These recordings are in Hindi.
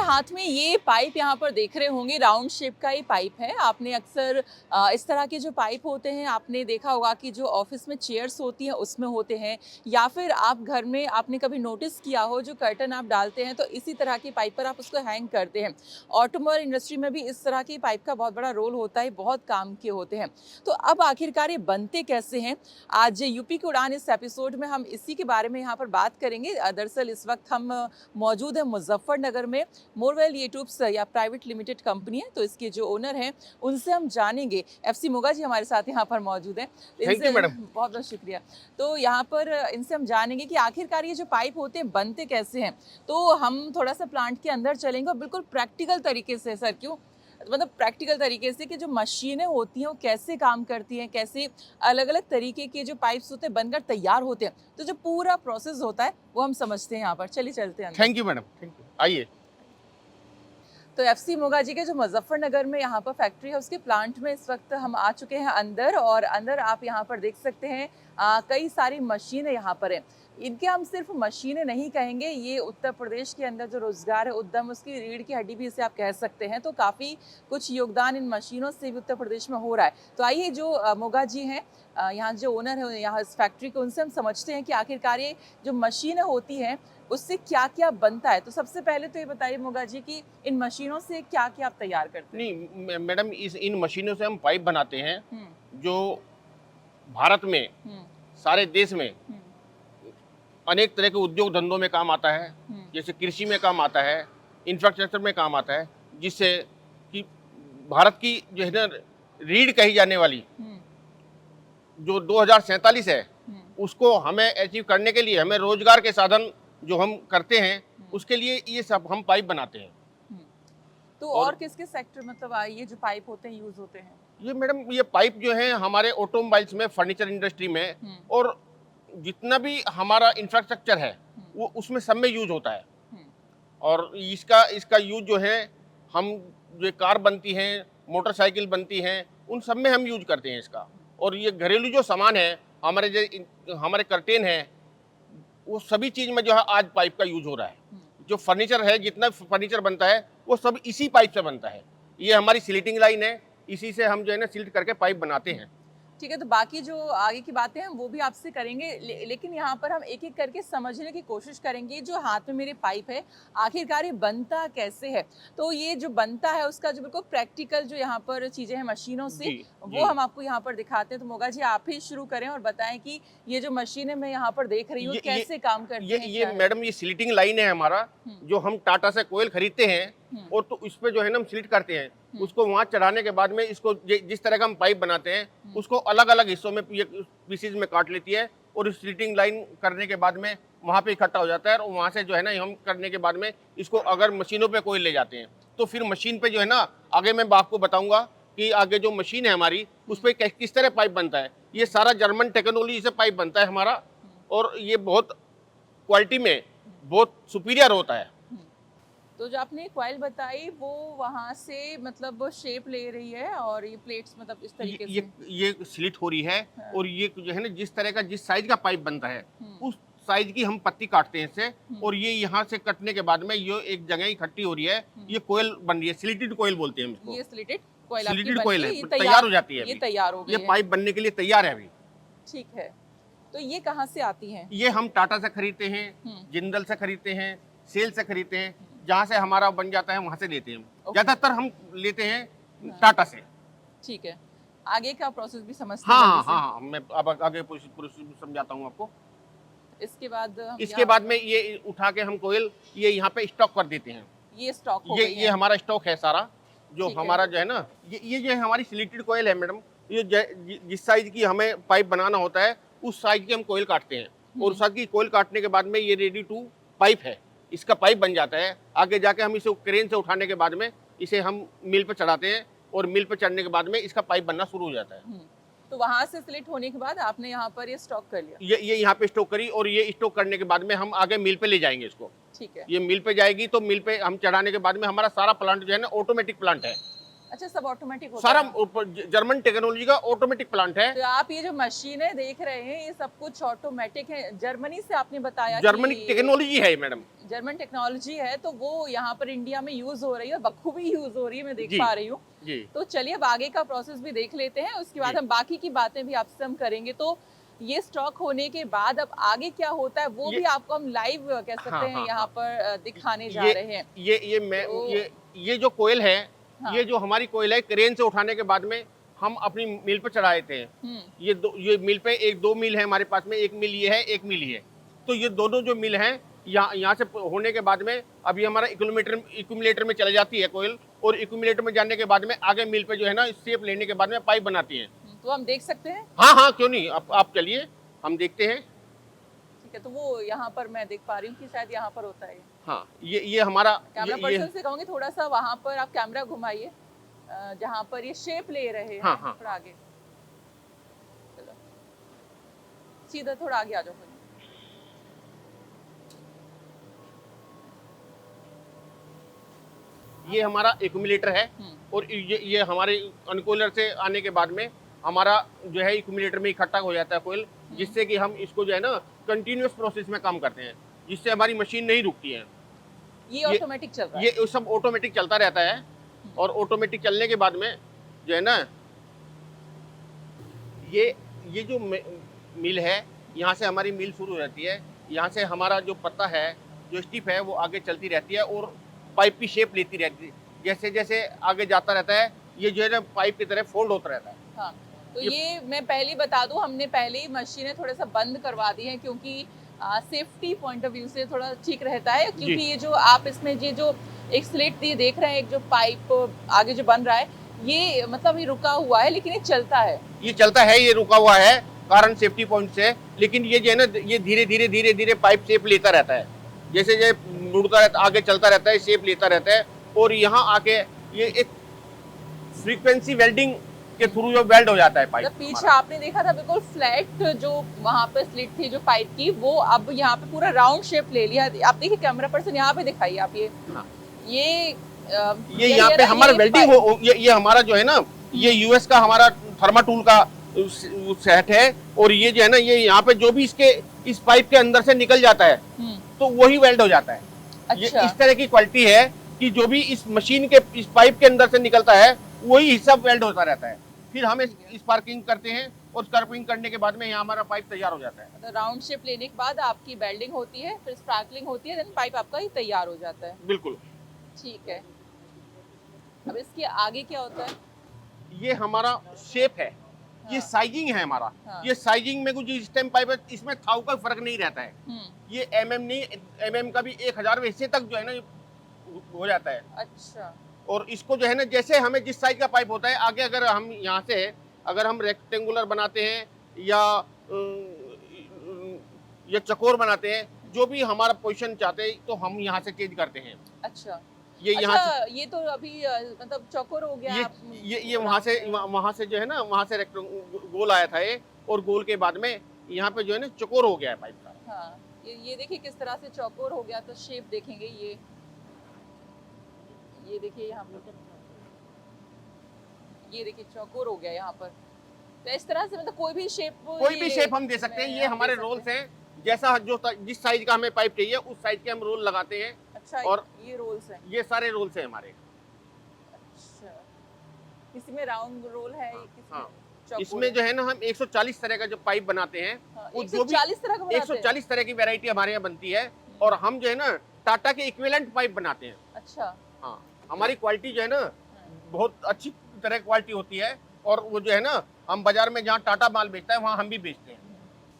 हाथ में ये पाइप यहाँ पर देख रहे होंगे, राउंड शेप का ये पाइप है। आपने अक्सर इस तरह के जो पाइप होते हैं आपने देखा होगा कि जो ऑफिस में चेयर्स होती हैं उसमें होते हैं, या फिर आप घर में आपने कभी नोटिस किया हो जो कर्टन आप डालते हैं तो इसी तरह की पाइप पर आप उसको हैंग करते हैं। ऑटोमोबाइल इंडस्ट्री में भी इस तरह की पाइप का बहुत बड़ा रोल होता है, बहुत काम के होते हैं। तो अब आखिरकार ये बनते कैसे हैं? आज यूपी की उड़ान इस एपिसोड में हम इसी के बारे में यहाँ पर बात करेंगे। दरअसल इस वक्त हम मौजूद हैं मुजफ्फरनगर में। मोरवेल ये ट्यूब्स या प्राइवेट लिमिटेड कंपनी है, तो इसके जो ओनर हैं उनसे हम जानेंगे। एफसी मोगा जी हमारे साथ यहाँ पर मौजूद हैं। Thank you madam. बहुत बहुत शुक्रिया। तो यहाँ पर इनसे हम जानेंगे कि आखिरकार ये जो पाइप होते हैं बनते कैसे हैं। तो हम थोड़ा सा प्लांट के अंदर चलेंगे और बिल्कुल प्रैक्टिकल तरीके से, सर क्यों मतलब प्रैक्टिकल तरीके से कि जो मशीनें होती हैं वो कैसे काम करती हैं, कैसे अलग अलग तरीके के जो पाइप्स होते हैं बनकर तैयार होते हैं, तो जो पूरा प्रोसेस होता है वो हम समझते हैं यहाँ पर। चलिए चलते हैं अंदर। Thank you madam, thank you. आइए। तो एफसी मोगा जी के जो मुजफ्फरनगर में यहाँ पर फैक्ट्री है उसके प्लांट में इस वक्त हम आ चुके हैं अंदर, और अंदर आप यहाँ पर देख सकते हैं कई सारी मशीनें यहाँ पर हैं। इनके हम सिर्फ मशीनें नहीं कहेंगे, ये उत्तर प्रदेश के अंदर जो रोजगार है, उद्यम, उसकी रीढ़ की हड्डी भी इसे आप कह सकते हैं। तो काफ़ी कुछ योगदान इन मशीनों से भी उत्तर प्रदेश में हो रहा है। तो आइए जो मोगा जी हैं यहाँ जो ओनर है यहाँ इस फैक्ट्री के, उनसे हम समझते हैं कि आखिरकार ये जो मशीनें होती हैं उससे क्या क्या बनता है। तो सबसे पहले तो ये बताइए मोगा जी कि इन मशीनों से क्या क्या आप तैयार करते हैं? नहीं मैडम, इन मशीनों से हम पाइप बनाते हैं जो भारत में, सारे देश में अनेक तरह के उद्योग धंधों में काम आता है। जैसे कृषि में काम आता है, इंफ्रास्ट्रक्चर में काम आता है, जिससे कि भारत की जो है ना रीढ़ कही जाने वाली जो 2047 है उसको हमें अचीव करने के लिए हमें रोजगार के साधन जो हम करते हैं उसके लिए ये सब हम पाइप बनाते हैं। तो और किसके सेक्टर मतलब ये जो पाइप होते हैं यूज होते हैं? ये मैडम, ये पाइप जो है हमारे ऑटोमोबाइल्स में, फर्नीचर इंडस्ट्री में, और जितना भी हमारा इंफ्रास्ट्रक्चर है वो उसमें सब में यूज होता है। और इसका यूज जो है हम जो कार बनती हैं, मोटरसाइकिल बनती हैं, उन सब में हम यूज करते हैं इसका। और ये घरेलू जो सामान है, हमारे कर्टेन है, वो सभी चीज में जो है आज पाइप का यूज हो रहा है। जो फर्नीचर है, जितना फर्नीचर बनता है वो सब इसी पाइप से बनता है। ये हमारी स्लिटिंग लाइन है, इसी से हम जो है ना सिल्ट करके पाइप बनाते हैं। ठीक है, तो बाकी जो आगे की बातें हैं वो भी आपसे करेंगे, लेकिन यहाँ पर हम एक एक करके समझने की कोशिश करेंगे। जो हाथ में मेरे पाइप है आखिरकार ये बनता कैसे है। तो ये जो बनता है उसका जो बिल्कुल प्रैक्टिकल जो यहाँ पर चीज़ें हैं मशीनों से, वो हम आपको यहाँ पर दिखाते हैं। तो मोगा जी आप ही शुरू करें और बताएं कि ये जो मशीनें मैं यहाँ पर देख रही हूँ कैसे काम करती हैं। ये मैडम, ये स्लिटिंग लाइन है हमारा, जो हम टाटा से कोयल खरीदते हैं और तो इस पे जो है ना हम स्लिट करते हैं। उसको वहां चढ़ाने के बाद में इसको जिस तरह का हम पाइप बनाते हैं उसको अलग अलग हिस्सों में पीसीज में काट लेती है, और स्लिटिंग लाइन करने के बाद में वहां पे इकट्ठा हो जाता है। और वहां से जो है ना हम करने के बाद में इसको अगर मशीनों पे कोई ले जाते हैं तो फिर मशीन पे जो है ना आगे मैं आपको बताऊंगा कि आगे जो मशीन है हमारी उस पर किस तरह पाइप बनता है। ये सारा जर्मन टेक्नोलॉजी से पाइप बनता है हमारा, और ये बहुत क्वालिटी में बहुत सुपीरियर होता है। तो जो आपने कॉइल बताई वो वहाँ से मतलब शेप ले रही है, और ये प्लेट्स मतलब इस तरीके से ये स्लिट हो रही है। हाँ। और ये जो है ना जिस तरह का, जिस साइज का पाइप बनता है उस साइज की हम पत्ती काटते हैं इससे, और ये यहाँ से कटने के बाद में ये एक जगह इकट्ठी हो रही है, ये कोयल बन रही है। स्लिटेड कोयल बोलते हैं इसको। ये स्लिटेड कोयल है, तैयार हो जाती है। ये तैयार हो गई है, ये पाइप बनने के लिए तैयार है अभी। ठीक है, तो ये कहाँ से आती है? ये हम टाटा से खरीदते हैं, जिंदल से खरीदते हैं, सेल से खरीदते हैं। जहाँ से हमारा बन जाता है वहां से लेते हैं। ज्यादातर हम लेते हैं टाटा से। ठीक है, आगे का प्रोसेस भी समझते हैं? हाँ, मैं अब आगे प्रोसेस समझाता हूँ आपको। इसके बाद में ये उठा के हम कोयल ये यहाँ पे स्टॉक कर देते हैं। ये स्टॉक ये हमारा स्टॉक है सारा, जो हमारा जो है ना ये जो हमारी स्लिटेड कोयल है मैडम। ये जिस साइज की हमें पाइप बनाना होता है उस साइज की हम कोयल काटते हैं, और उस साइज की कोयल काटने के बाद में ये रेडी टू पाइप है। इसका पाइप बन जाता है। आगे जाके हम इसे क्रेन से उठाने के बाद में इसे हम मिल पे चढ़ाते हैं, और मिल पे चढ़ने के बाद में इसका पाइप बनना शुरू हो जाता है। तो वहां से स्लिट होने के बाद आपने यहाँ पर ये स्टॉक कर लिया? ये यहाँ पे स्टॉक करी, और ये स्टॉक करने के बाद में हम आगे मिल पे ले जाएंगे इसको। ठीक है, ये मिल पे जाएगी, तो मिल पे हम चढ़ाने के बाद में हमारा सारा प्लांट जो है ना ऑटोमेटिक प्लांट है। अच्छा, सब ऑटोमेटिक होता सारा है। जर्मन टेक्नोलॉजी का ऑटोमेटिक प्लांट है। तो आप ये जो मशीनें देख रहे हैं ये सब कुछ ऑटोमेटिक है, जर्मनी से आपने बताया जर्मनी कि टेक्नोलॉजी है मैडम। जर्मन टेक्नोलॉजी है, तो वो यहाँ पर इंडिया में यूज हो रही है, बखूबी यूज हो रही है, मैं देख जी पा रही हूँ। जी तो चलिए अब आगे का प्रोसेस भी देख लेते हैं, उसके बाद जी हम बाकी की बातें भी आपसे हम करेंगे। तो ये स्टॉक होने के बाद अब आगे क्या होता है वो ये भी आपको हम लाइव कह सकते हाँ हैं हाँ यहाँ हाँ। पर दिखाने जा ये रहे हैं। ये मैं तो ये जो कोयल है, हाँ। ये जो हमारी कोयल है, क्रेन से उठाने के बाद में हम अपनी मिल पे चढ़ा देते हैं। हम्म। ये मिल पे एक दो मिल है हमारे पास में, एक मिल ये है, एक मिल ये है। तो ये दोनों जो मिल हैं यहाँ से होने के बाद में अभी हमारा इक्यूमुलेटर में चले जाती है कोयल, और इक्यूमुलेटर में जाने के बाद में आगे मिल पे जो है ना शेप लेने के बाद में पाइप बनाती है। तो हम देख सकते हैं। हाँ हाँ, क्यों नहीं, आप चलिए हम देखते हैं। ठीक है, तो वो यहाँ पर मैं देख पा रही हूँ कि शायद यहाँ पर होता है। हाँ, ये हमारा कैमरा ये पर्सन से कहूंगी थोड़ा सा वहां पर आप कैमरा घुमाइए, जहां पर ये शेप ले रहे हैं। हाँ, हाँ। थोड़ा आगे चलो, सीधा थोड़ा आगे आ जाओ। ये हमारा एक्यूमुलेटर है, और ये हमारे अनकोलर से आने के बाद में हमारा जो है एक्यूमुलेटर में इकट्ठा हो जाता है कोयल, जिससे कि हम इसको जो है ना कंटिन्यूअस प्रोसेस में काम करते हैं, जिससे हमारी मशीन नहीं रुकती है। ये ऑटोमेटिक चल रहा है। ये सब ऑटोमेटिक चलता रहता है, और ऑटोमेटिक चलने के बाद में जो है ना ये जो मिल है, यहाँ से हमारी मिल शुरू हो जाती है। यहाँ से हमारा जो पत्ता है, जो स्टिप है, वो आगे चलती रहती है और पाइप की शेप लेती रहती है। जैसे जैसे आगे जाता रहता है, ये जो है ना पाइप की तरह फोल्ड होता रहता है। हाँ, तो ये मैं पहले बता दूं, हमने पहले ही मशीनें थोड़ा सा बंद करवा दी हैं, क्योंकि सेफ्टी पॉइंट ऑफ व्यू से थोड़ा ठीक रहता है। क्योंकि ये जो आप इसमें ये जो एक स्लिट ये देख रहे हैं, एक जो पाइप आगे जो बन रहा है, ये मतलब ये रुका हुआ है लेकिन ये चलता है। ये चलता है, ये रुका हुआ है कारण सेफ्टी पॉइंट से, लेकिन ये जो है ना ये धीरे धीरे पाइप शेप लेता रहता है। जैसे जैसे मुड़ता रहता, आगे चलता रहता है, शेप लेता रहता है, और यहाँ आके ये एक फ्रीक्वेंसी वेल्डिंग के थ्रू जो वेल्ड हो जाता है पाइप। मतलब पीछे आपने देखा था बिल्कुल फ्लैट जो वहां पे स्लिट थी जो पाइप की, वो अब यहाँ पे पूरा राउंड शेप ले लिया। आप देखिए कैमरा पर्सन यहाँ पे दिखाइए आप ये। हाँ। ये यहाँ पे हमारा वेल्डिंग हो, ये हमारा जो है ना, ये यूएस का हमारा थर्माटूल का सेट है, और ये जो है ना ये यहाँ पे जो भी इसके इस पाइप के अंदर से निकल जाता है तो वही वेल्ड हो जाता है। अच्छा। ये इस तरह की क्वालिटी है कि जो भी इस मशीन के इस पाइप के अंदर से निकलता है वही हिस्सा वेल्ड होता रहता है। फिर हम स्पार्किंग करते हैं, और स्पार्किंग करने के बाद में यहाँ हमारा पाइप तैयार हो जाता है। तो राउंड शेप लेने के बाद आपकी वेल्डिंग होती है, फिर स्पार्कलिंग होती है, देन पाइप आपका ही तैयार हो जाता है। बिल्कुल। ठीक है, अब इसके आगे क्या होता है? ये हमारा शेप है। हाँ। ये साइजिंग है हमारा। हाँ। ये साइजिंग में कुछ स्टेम पाइप है, इसमें थाउ का फर्क नहीं रहता है। ये एमएम नहीं, एमएम का भी 1000 हिस्से तक जो है ना हो जाता है। अच्छा। और इसको जो है ना जैसे हमें जिस साइज का पाइप होता है, आगे अगर हम यहाँ से अगर हम रेक्टेंगुलर बनाते हैं या चकोर बनाते हैं, जो भी हमारा पोजीशन चाहते हैं, तो हम यहाँ से चेंज करते हैं। अच्छा। ये अच्छा, यहाँ से ये तो अभी मतलब चौकोर हो गया। ये वहाँ से जो है ना, वहाँ से गोल आया था ये, और गोल के बाद में यहाँ पे जो है ना चकोर हो गया है पाइप का। हाँ, ये देखिए किस तरह से चौकोर हो गया, तो शेप देखेंगे ये देखिए यहाँ पर, ये देखिए चौकोर हो गया यहाँ पर। तो इस तरह से मतलब कोई भी शेप हम दे सकते हैं। ये हमारे रोल्स हैं, जैसा जो जिस साइज का हमें पाइप चाहिए उस साइज के हम रोल लगाते हैं। अच्छा, और ये रोल्स हैं। ये सारे रोल्स हैं हमारे। अच्छा, किसी में राउंड रोल है, किसी हाँ, में इसमें जो है ना हम 140 तरह का जो पाइप बनाते हैं, वो जो भी 140 तरह का बनाते हैं। 140 तरह की वैरायटी हमारे यहाँ बनती है, और हम जो है ना टाटा के इक्विवेलेंट पाइप बनाते हैं। अच्छा। हाँ, हमारी क्वालिटी जो है ना बहुत अच्छी तरह क्वालिटी होती है, और वो जो है ना हम बाजार में जहाँ टाटा माल बेचता है वहाँ हम भी बेचते हैं।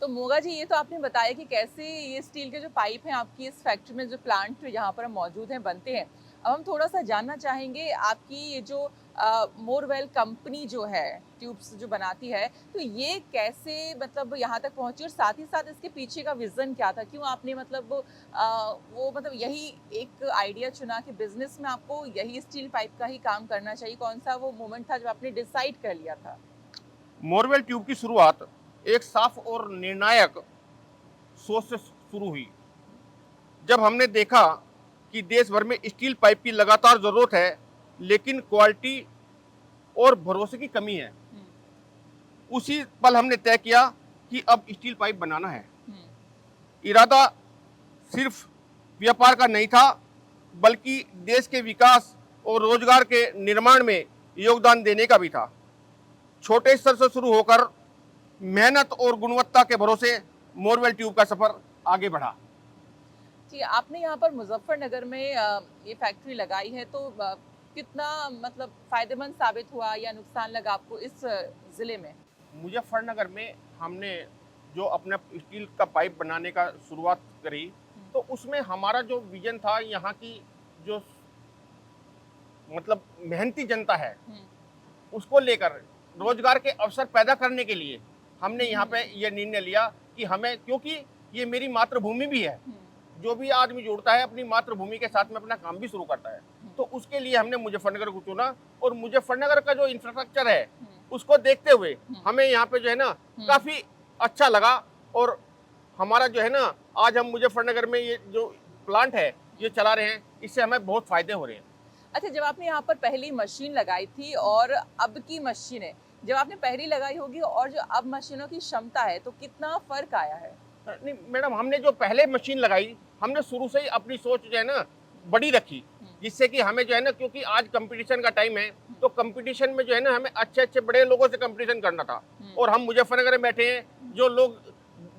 तो मोगा जी, ये तो आपने बताया कि कैसे ये स्टील के जो पाइप हैं आपकी इस फैक्ट्री में, जो प्लांट यहाँ पर मौजूद हैं, बनते हैं। अब हम थोड़ा सा जानना चाहेंगे आपकी ये जो मोरवेल कंपनी जो है ट्यूब्स जो बनाती है, तो ये कैसे मतलब यहाँ तक पहुँची, और साथ ही साथ इसके पीछे का विजन क्या था? क्यों आपने मतलब वो मतलब यही एक आइडिया चुना कि बिजनेस में आपको यही स्टील पाइप का ही काम करना चाहिए? कौन सा वो मोमेंट था जब आपने डिसाइड कर लिया था? मोरवेल ट्यूब की शुरुआत एक साफ और निर्णायक सोच से शुरू हुई। जब हमने देखा कि देश भर में स्टील पाइप की लगातार जरूरत है, लेकिन क्वालिटी और भरोसे की कमी है। उसी पल हमने तय किया कि अब स्टील पाइप बनाना है। इरादा सिर्फ व्यापार का नहीं था, बल्कि देश के विकास और रोजगार के निर्माण में योगदान देने का भी था। छोटे स्तर से शुरू होकर मेहनत और गुणवत्ता के भरोसे मोरवेल ट्यूब का सफर आगे बढ़ा। जी, आपने यहाँ पर मुजफ्फरनगर में ये फैक्ट्री लगाई है, तो कितना मतलब फायदेमंद साबित हुआ या नुकसान लगा आपको इस जिले में? मुजफ्फरनगर में हमने जो अपना स्टील का पाइप बनाने का शुरुआत करी, तो उसमें हमारा जो विजन था, यहाँ की जो मतलब मेहनती जनता है उसको लेकर रोजगार के अवसर पैदा करने के लिए हमने यहाँ पे ये निर्णय लिया कि हमें, क्योंकि ये मेरी मातृभूमि भी है, जो भी आदमी जुड़ता है अपनी मातृभूमि के साथ में अपना काम भी शुरू करता है, तो उसके लिए हमने मुजफ्फरनगर को चुना। और मुजफ्फरनगर का जो इंफ्रास्ट्रक्चर है उसको देखते हुए हमें यहाँ पे जो है ना काफी अच्छा लगा। और हमारा जो है ना आज हम मुजफ्फरनगर में ये जो प्लांट है ये चला रहे हैं, इससे हमें बहुत फायदे हो रहे हैं। अच्छा, जब आपने यहाँ पर पहली मशीन लगाई थी और अब की मशीनें, जब आपने पहली लगाई होगी और जो अब मशीनों की क्षमता है, तो कितना फर्क आया है? नहीं मैडम, हमने जो पहले मशीन लगाई, हमने शुरू से ही अपनी सोच जो है ना बड़ी रखी, जिससे कि हमें जो है ना, क्योंकि आज कंपटीशन का टाइम है, तो कंपटीशन में जो है ना हमें अच्छे अच्छे बड़े लोगों से कंपटीशन करना था। और हम मुजफ्फरनगर में बैठे हैं, जो लोग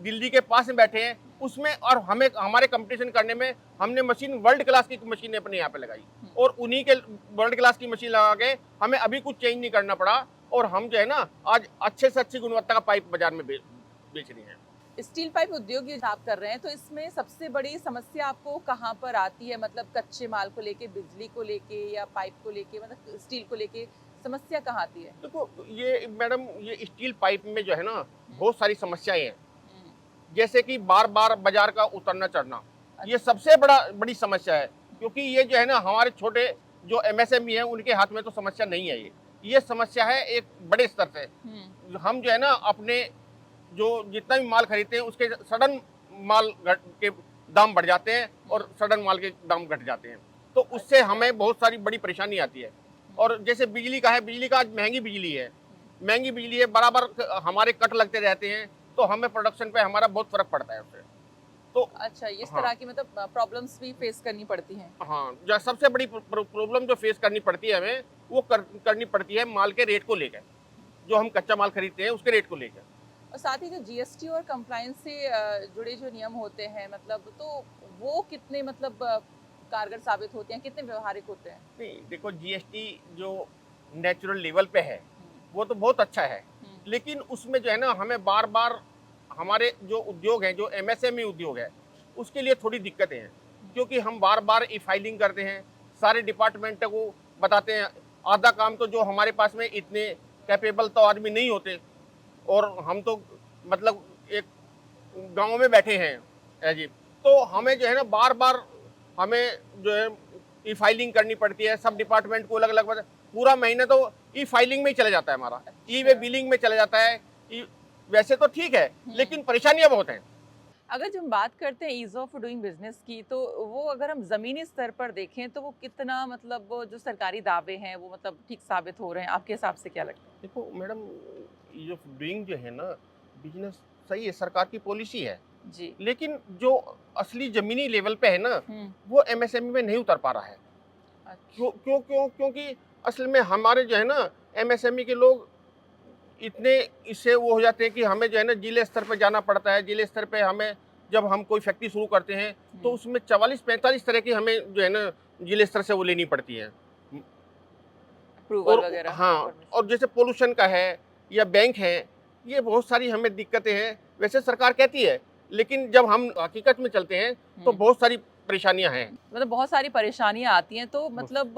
दिल्ली के पास में बैठे हैं उसमें, और हमें हमारे कंपटीशन करने में हमने मशीन वर्ल्ड क्लास की मशीन अपने यहाँ पे लगाई, और उन्हीं के वर्ल्ड क्लास की मशीन लगा के हमें अभी कुछ चेंज नहीं करना पड़ा, और हम जो है ना आज अच्छे से अच्छी गुणवत्ता का पाइप बाजार में बेच रहे हैं। स्टील पाइप उद्योग ये आप कर रहे हैं, तो इसमें सबसे बड़ी समस्या आपको कहाँ पर आती है? मतलब कच्चे माल को लेके, बिजली को लेके, या पाइप को लेके, मतलब स्टील को लेके समस्या कहाँ आती है? देखो ये मैडम, ये स्टील पाइप में जो है ना बहुत सारी समस्याएं हैं, जैसे कि बार बार बाजार का उतरना चढ़ना, ये सबसे बड़ी समस्या है। क्योंकि ये जो है ना हमारे छोटे जो एमएसएमई है उनके हाथ में तो समस्या नहीं है, ये समस्या है एक बड़े स्तर से। हम जो है ना अपने जो जितना भी माल खरीदते हैं उसके सडन माल के दाम बढ़ जाते हैं और सडन माल के दाम घट जाते हैं, तो उससे हमें बहुत सारी बड़ी परेशानी आती है। और जैसे बिजली का है, बिजली का आज महंगी बिजली है, बराबर हमारे कट लगते रहते हैं, तो हमें प्रोडक्शन पे हमारा बहुत फर्क पड़ता है उससे। तो अच्छा, इस तरह की मतलब प्रॉब्लम्स भी फेस करनी पड़ती हैं। हाँ, जो सबसे बड़ी प्रॉब्लम जो फेस करनी पड़ती है हमें, वो करनी पड़ती है माल के रेट को लेकर, जो हम कच्चा माल खरीदते हैं उसके रेट को लेकर। और साथ ही जो जीएसटी और कंप्लायंस से जुड़े जो नियम होते हैं, मतलब तो वो कितने मतलब कारगर साबित होते हैं, कितने व्यवहारिक होते हैं? नहीं देखो, जीएसटी जो नेचुरल लेवल पे है वो तो बहुत अच्छा है, लेकिन उसमें जो है ना हमें बार बार हमारे जो उद्योग हैं, जो एमएसएमई उद्योग है, उसके लिए थोड़ी दिक्कतें हैं, क्योंकि हम बार बार ई फाइलिंग करते हैं, सारे डिपार्टमेंट को बताते हैं। आधा काम तो जो हमारे पास में इतने कैपेबल तो आदमी नहीं होते, और हम तो मतलब एक गांव में बैठे हैं अजीब, तो हमें जो है ना बार बार हमें जो है ई फाइलिंग करनी पड़ती है। सब डिपार्टमेंट को अलग अलग, पूरा महीना तो ई फाइलिंग में ही चला जाता है हमारा, ई वे बिलिंग में चला जाता है। वैसे तो ठीक है, लेकिन परेशानियां बहुत हैं। अगर जब हम बात करते हैं ईज ऑफ डूइंग बिजनेस की, तो वो अगर हम ज़मीनी स्तर पर देखें तो वो कितना मतलब वो जो सरकारी दावे हैं वो मतलब ठीक साबित हो रहे हैं, आपके हिसाब से क्या लगता है? देखो मैडम, ये डूइंग जो है ना बिजनेस सही है, सरकार की पॉलिसी है, जी। लेकिन जो असली जमीनी लेवल पे है ना वो एमएसएमई में नहीं उतर पा रहा है। अच्छा। क्योंकि असल में हमारे जो है ना एमएसएमई के लोग इतने इससे वो हो जाते हैं कि हमें जो है ना जिले स्तर पे जाना पड़ता है। जिले स्तर पे हमें जब हम कोई फैक्ट्री शुरू करते हैं तो उसमें 44-45 तरह की हमें जो है ना जिले स्तर से वो लेनी पड़ती है अप्रूवल और वगैरह। हाँ, और जैसे पोल्यूशन का है या बैंक है, ये बहुत सारी हमें दिक्कतें हैं। वैसे सरकार कहती है, लेकिन जब हम हकीकत में चलते हैं तो बहुत सारी परेशानियां हैं। मतलब बहुत सारी परेशानियां आती हैं, तो मतलब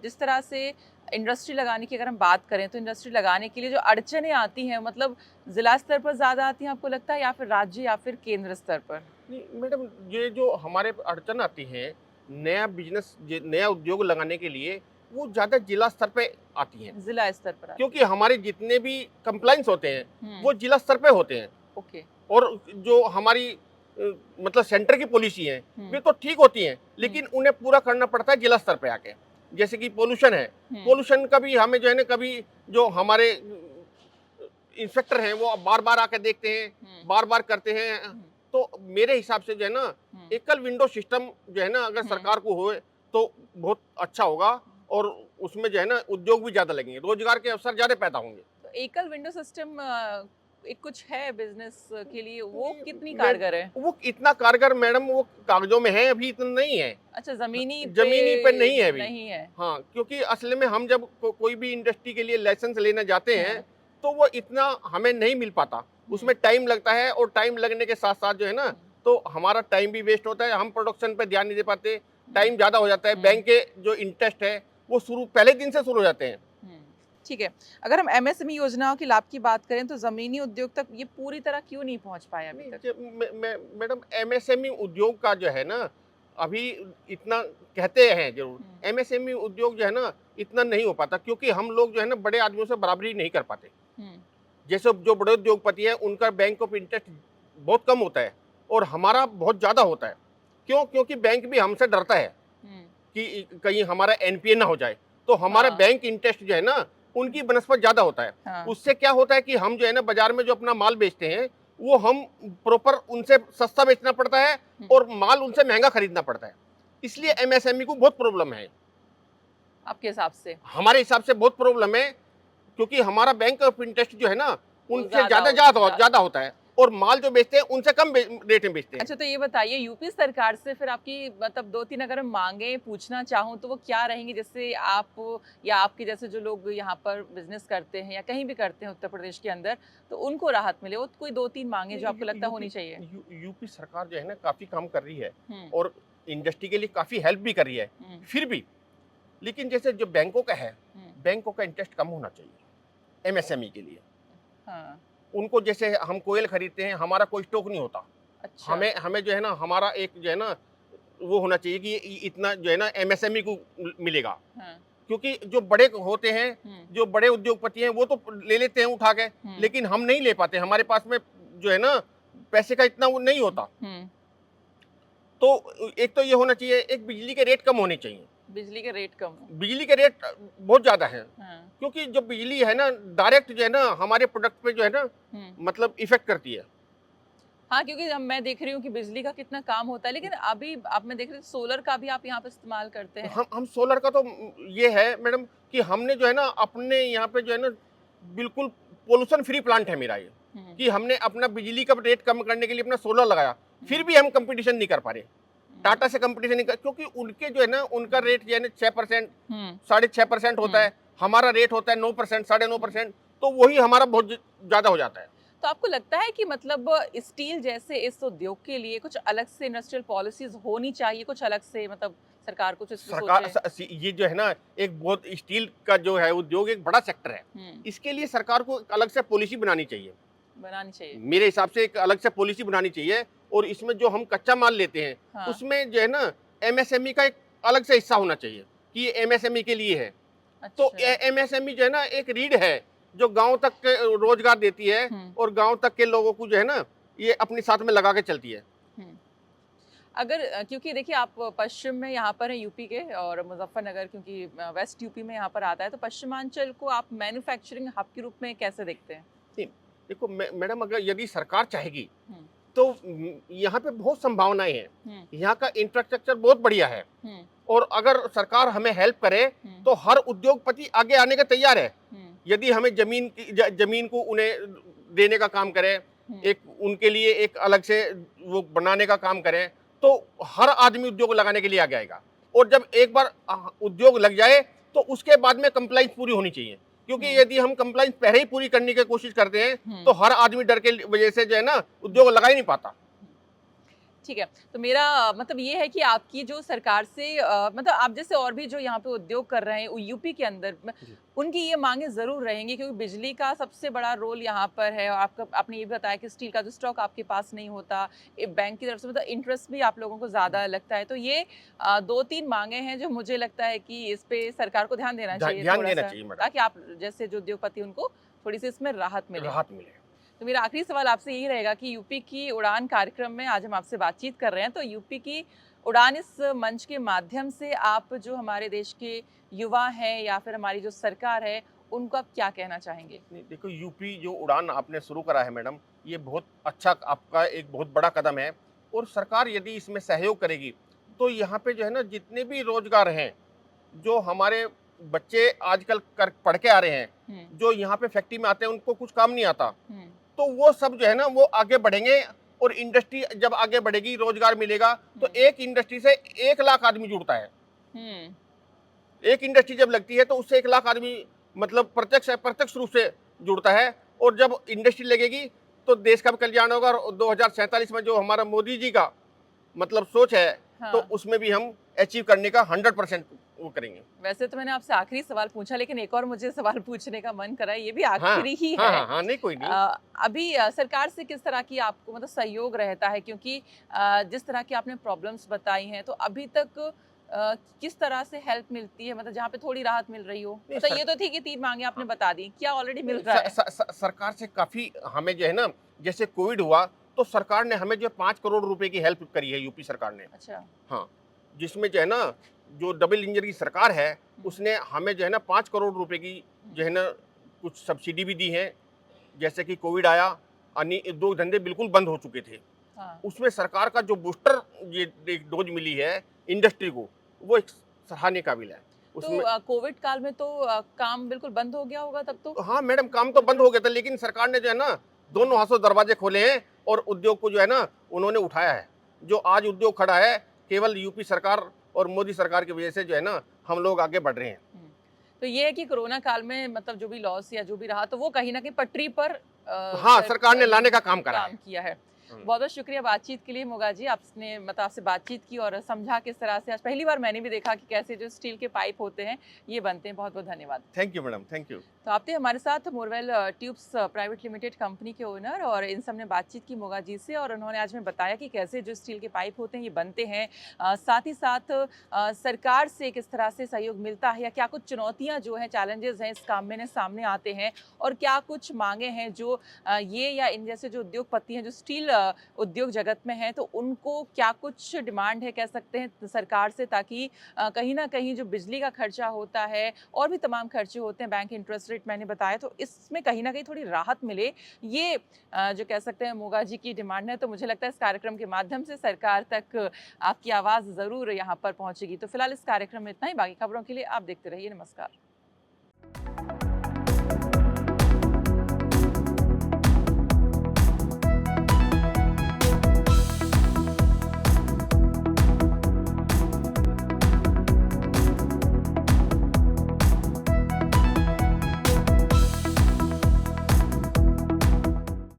जिस तरह से इंडस्ट्री लगाने की अगर हम बात करें, तो इंडस्ट्री लगाने के लिए जो अड़चनें आती हैं, मतलब जिला स्तर पर ज़्यादा आती हैं आपको लगता है, या फिर राज्य या फिर केंद्र स्तर पर? नहीं मैडम, ये जो हमारे अड़चन आती है नया बिजनेस, नया उद्योग लगाने के लिए, वो ज़्यादा जिला स्तर पे आती है, जिला स्तर पर क्योंकि हमारे जितने भी कंप्लाइंस होते हैं वो जिला स्तर पे होते हैं। ओके। और जो हमारी मतलब सेंटर की पॉलिसी है वे तो ठीक होती हैं, लेकिन उन्हें पूरा करना पड़ता है जिला स्तर पे आके। जैसे कि पोल्यूशन है, पोल्यूशन का भी हमें जो है ना, कभी जो हमारे इंस्पेक्टर हैं वो बार बार आके देखते हैं, बार बार करते हैं। तो मेरे हिसाब से जो है ना, एकल विंडो सिस्टम जो है ना, अगर सरकार को होए तो बहुत अच्छा होगा, और उसमें जो है ना उद्योग भी ज्यादा लगेंगे, रोजगार के अवसर ज्यादा पैदा होंगे। तो एकल विंडो सिस्टम एक कुछ है बिजनेस के लिए, वो कितनी कारगर है? वो इतना कारगर मैडम, वो कागजों में है, अभी इतना नहीं है। अच्छा, जमीनी पे नहीं है अभी। नहीं है। हाँ, क्योंकि असल में हम जब कोई भी इंडस्ट्री के लिए लाइसेंस लेने जाते हैं तो वो इतना हमें नहीं मिल पाता, उसमें टाइम लगता है, और टाइम लगने के साथ साथ जो है ना, तो हमारा टाइम भी वेस्ट होता है, हम प्रोडक्शन पे ध्यान नहीं दे पाते, टाइम ज्यादा हो जाता है, बैंक के जो इंटरेस्ट है वो पहले दिन से शुरू हो जाते हैं। ठीक है, अगर हम एमएसएमई योजनाओं के लाभ की बात करें तो जमीनी उद्योग तक ये पूरी तरह क्यों नहीं पहुंच पाया अभी तक? मैडम, एमएसएमई उद्योग का जो है ना, अभी इतना कहते हैं जरूर, एमएसएमई उद्योग जो है ना इतना नहीं हो पाता, क्योंकि हम लोग जो है ना बड़े आदमियों से बराबरी नहीं कर पाते। जैसे जो बड़े उद्योगपति है उनका बैंक ऑफ इंटरेस्ट बहुत कम होता है, और हमारा बहुत ज्यादा होता है। क्यों? क्योंकि बैंक भी हमसे डरता है कि कहीं हमारा एनपीए ना हो जाए, तो हमारा बैंक इंटरेस्ट जो है ना उनकी बनस्पत ज्यादा होता है। उससे क्या होता है कि हम जो है ना बाजार में जो अपना माल बेचते हैं वो हम प्रॉपर उनसे सस्ता बेचना पड़ता है, और माल उनसे महंगा खरीदना पड़ता है। इसलिए एमएसएमई को बहुत प्रॉब्लम है। आपके हिसाब से? हमारे हिसाब से बहुत प्रॉब्लम है, क्योंकि हमारा बैंक ऑफ इंटरेस्ट जो है ना उनसे ज्यादा होता है, और माल जो बेचते हैं उनसे कम रेट में बेचते हैं। अच्छा, तो ये बताइए, यूपी सरकार से फिर आपकी मतलब 2-3 अगर मांगे पूछना चाहूँ तो वो क्या रहेंगी, जिससे आप या आपके जैसे जो लोग यहाँ पर बिजनेस करते हैं या कहीं भी करते हैं उत्तर प्रदेश के अंदर, तो उनको राहत मिले? वो कोई 2-3 मांगे जो आपको लगता होनी चाहिए? यूपी सरकार जो है ना काफी काम कर रही है, और इंडस्ट्री के लिए काफी हेल्प भी कर रही है, फिर भी लेकिन जैसे जो बैंकों का है, बैंकों का इंटरेस्ट कम होना चाहिए एमएसएमई के लिए। हाँ। उनको, जैसे हम कोयल खरीदते हैं, हमारा कोई स्टॉक नहीं होता। अच्छा। हमें जो है ना हमारा एक जो है ना वो होना चाहिए कि इतना जो है ना एमएसएमई को मिलेगा। क्योंकि जो बड़े होते हैं, जो बड़े उद्योगपति हैं, वो तो ले लेते हैं उठा के, लेकिन हम नहीं ले पाते, हमारे पास में जो है ना पैसे का इतना वो नहीं होता। तो एक तो ये होना चाहिए, एक बिजली के रेट कम होने चाहिए। बिजली के रेट कम? बिजली के रेट बहुत ज्यादा है, क्योंकि जो बिजली है ना डायरेक्ट जो है ना हमारे प्रोडक्ट पे जो है ना मतलब इफेक्ट करती है। हाँ, क्योंकि अब मैं देख रही हूँ कि बिजली का कितना काम होता है, लेकिन अभी आप मैं देख रही हूँ सोलर का भी आप यहाँ पे इस्तेमाल करते हैं। हम सोलर का तो ये है मैडम कि हमने जो है ना अपने यहाँ पे जो है ना बिल्कुल पोल्यूशन फ्री प्लांट है मेरा ये, कि हमने अपना बिजली का रेट कम करने के लिए अपना सोलर लगाया, फिर भी हम कंपटीशन नहीं कर पा रहे, टाटा से कंपटीशन नहीं कर, क्योंकि उनके जो है ना उनका रेट जो है ना 6%, 6.5% होता है, हमारा रेट होता है 9%, 9.5%, तो वही हमारा बहुत ज्यादा हो जाता है। तो आपको लगता है कि मतलब स्टील जैसे इस उद्योग के लिए कुछ अलग से इंडस्ट्रियल पॉलिसीज होनी चाहिए, कुछ अलग से, मतलब सरकार कुछ ये जो है ना एक बहुत स्टील का जो है उद्योग एक बड़ा सेक्टर है, इसके लिए सरकार को अलग से पॉलिसी बनानी चाहिए मेरे हिसाब से, एक अलग से पॉलिसी बनानी चाहिए। और इसमें जो हम कच्चा माल लेते हैं उसमें जो है ना एमएसएमई का एक अलग से हिस्सा होना चाहिए कि ये एमएसएमई के लिए है। अच्छा। तो एमएसएमई जो है ना एक रीढ़ है जो गांव तक के रोजगार देती है, और गांव तक के लोगों को जो है ना ये अपने साथ में लगा के चलती है। अगर क्योंकि देखिए आप पश्चिम में यहाँ पर है यूपी के, और मुजफ्फरनगर क्योंकि वेस्ट यूपी में यहाँ पर आता है, तो पश्चिमांचल को आप मैन्युफैक्चरिंग हब के रूप में कैसे देखते हैं? देखो मैडम, अगर यदि सरकार चाहेगी तो यहाँ पे बहुत संभावनाएं हैं, यहाँ का इंफ्रास्ट्रक्चर बहुत बढ़िया है, और अगर सरकार हमें हेल्प करे तो हर उद्योगपति आगे आने के तैयार है। यदि हमें जमीन को उन्हें देने का काम करे, एक उनके लिए एक अलग से वो बनाने का काम करें, तो हर आदमी उद्योग लगाने के लिए आगे आएगा। और जब एक बार उद्योग लग जाए तो उसके बाद में कंप्लाइंस पूरी होनी चाहिए, क्योंकि यदि हम कंप्लाइंस पहले ही पूरी करने की कोशिश करते हैं तो हर आदमी डर के वजह से जो है ना उद्योग लगा ही नहीं पाता। ठीक है, तो मेरा मतलब ये है कि आपकी जो सरकार से मतलब आप जैसे और भी जो यहाँ पे उद्योग कर रहे हैं यूपी के अंदर, उनकी ये मांगे जरूर रहेंगी, क्योंकि बिजली का सबसे बड़ा रोल यहाँ पर है। और आपने ये भी बताया कि स्टील का जो स्टॉक आपके पास नहीं होता, बैंक की तरफ से मतलब इंटरेस्ट भी आप लोगों को ज्यादा लगता है। तो ये 2-3 मांगे हैं जो मुझे लगता है कि इस पे सरकार को ध्यान देना चाहिए, ताकि आप जैसे जो उद्योगपति उनको थोड़ी सी इसमें राहत मिले। तो मेरा आखिरी सवाल आपसे यही रहेगा कि यूपी की उड़ान कार्यक्रम में आज हम आपसे बातचीत कर रहे हैं, तो यूपी की उड़ान इस मंच के माध्यम से आप जो हमारे देश के युवा हैं या फिर हमारी जो सरकार है, उनको आप क्या कहना चाहेंगे? नहीं, देखो यूपी जो उड़ान आपने शुरू करा है मैडम, ये बहुत अच्छा आपका एक बहुत बड़ा कदम है और सरकार यदि इसमें सहयोग करेगी, तो यहाँ पे जो है ना जितने भी रोजगार हैं, जो हमारे बच्चे आजकल कर पढ़ के आ रहे हैं, हुँ, जो यहाँ पे फैक्ट्री में आते हैं उनको कुछ काम नहीं आता, हुँ, तो वो सब जो है ना वो आगे बढ़ेंगे और इंडस्ट्री जब आगे बढ़ेगी, रोजगार मिलेगा, तो हुँ, एक इंडस्ट्री से 1 लाख आदमी जुड़ता है। हुँ, एक इंडस्ट्री जब लगती है तो उससे 1 लाख आदमी मतलब प्रत्यक्ष अप्रत्यक्ष रूप से जुड़ता है और जब इंडस्ट्री लगेगी तो देश का भी कल्याण होगा और 2047 में जो हमारा मोदी जी का मतलब सोच है तो हाँ। उसमें भी हम अचीव करने का 100% वो करेंगे। वैसे तो मैंने आपसे आखिरी सवाल पूछा, लेकिन एक और मुझे सवाल पूछने का मन करा है, ये भी हाँ, आखिरी ही हाँ, है। हाँ, हाँ, नहीं कोई नहीं। अभी सरकार से किस तरह की आपको मतलब सहयोग रहता है? क्योंकि जिस तरह की आपने प्रॉब्लम्स बताई हैं, तो अभी तक किस तरह से हेल्प मिलती है? मतलब जहाँ पे थोड़ी राहत मिल रही हो? नहीं मतलब सर ये तो थी कि 3 माँगे आपने हाँ, बता दी, क्या ऑलरेडी मिल नहीं, रहा है? सरकार से काफी हमें जो है ना जैसे कोविड हुआ तो सरकार ने हमें जो 5 करोड़ रुपए की हेल्प करी है यूपी सरकार ने। अच्छा। हाँ, जिसमें जो है ना, जो डबल इंजन की सरकार है, हुँ, उसने हमें जो है ना 5 करोड़ रुपए की हुँ, जो है ना कुछ सब्सिडी भी दी है। जैसे कि कोविड आया, उद्योग धंधे बिल्कुल बंद हो चुके थे। हाँ। उसमें सरकार का जो बूस्टर ये एक डोज मिली है इंडस्ट्री को, वो एक सराहनीय काबिल है। तो उसमें कोविड काल में तो काम बिल्कुल बंद हो गया होगा तब तो? हाँ मैडम, काम तो बंद हो गया था लेकिन सरकार ने जो है ना हुँ, दोनों हाथों दरवाजे खोले हैं और उद्योग को जो है ना उन्होंने उठाया है। जो आज उद्योग खड़ा है केवल यूपी सरकार और मोदी सरकार की वजह से जो है ना हम लोग आगे बढ़ रहे हैं। हुँ। तो ये है कि कोरोना काल में मतलब जो भी लॉस या जो भी रहा, तो वो कहीं न कहीं पटरी पर हाँ, सरकार ने लाने का काम करा काम है। किया है। हम्म, बहुत-बहुत शुक्रिया बातचीत के लिए मोगा जी। आपने मतलब आपसे बातचीत की और समझा किस तरह से आज पहली बार मैंने भी देखा कि कैसे जो स्टील के पाइप होते हैं, ये बनते हैं। बहुत-बहुत धन्यवाद। Thank you madam, thank you. तो आप थे हमारे साथ मोरवेल ट्यूब्स प्राइवेट लिमिटेड कंपनी के ओनर और इन सब ने बातचीत की मोगा जी से और उन्होंने आज हमें बताया कि कैसे जो स्टील के पाइप होते हैं ये बनते हैं। साथ ही साथ सरकार से किस तरह से सहयोग मिलता है या क्या कुछ चुनौतियां जो हैं चैलेंजेस हैं इस काम में सामने आते हैं और क्या कुछ मांगे हैं जो ये या इन जैसे जो उद्योगपति हैं जो स्टील उद्योग जगत में हैं तो उनको क्या कुछ डिमांड है कह सकते हैं सरकार से ताकि कहीं ना कहीं जो बिजली का खर्चा होता है और भी तमाम खर्चे होते हैं बैंक इंटरेस्ट रेट मैंने बताया तो इसमें कहीं न कहीं थोड़ी राहत मिले ये जो कह सकते हैं मोगा जी की डिमांड है तो मुझे लगता है इस कार्यक्रम के माध्यम से सरकार तक आपकी आवाज़ ज़रूर यहाँ पर पहुँचेगी। तो फिलहाल इस कार्यक्रम में इतना ही, बाकी खबरों के लिए आप देखते रहिए। नमस्कार।